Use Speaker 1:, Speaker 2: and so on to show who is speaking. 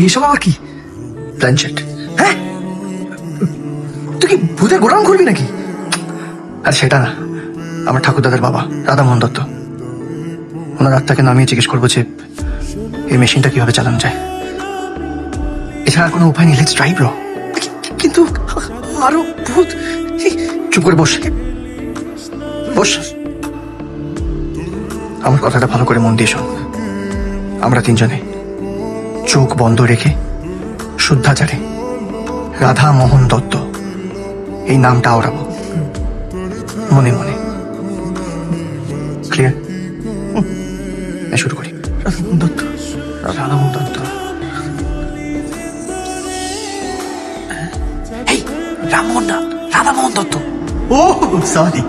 Speaker 1: এসব আবার কি? প্ল্যানচেট? হ্যাঁ, তুই কি ভূতের গোডাউন করবি নাকি? আর সেটা না, আমার ঠাকুরদাদার বাবা রাধামোহন দত্ত, ওনার আত্মাকে নামিয়ে জিজ্ঞেস করবো যে এই মেশিনটা কিভাবে চালানো যায়। এছাড়া আর কোনো উপায় নেই। Let's try bro. কিন্তু আরো ভূত। চুপ করে বস, বস। আমার কথাটা ভালো করে মন দিয়ে শোন। আমরা তিনজনে চোখ বন্ধ রেখে শুদ্ধাচারে রাধা মোহন দত্ত এই নামটা ওড়াবো মনে মনে। ক্লিয়ার? শুরু করি। রাধামোহন দত্ত, রাধামোহন দত্ত। এই রামমোহন না, রাধামোহন দত্ত। ও সরি।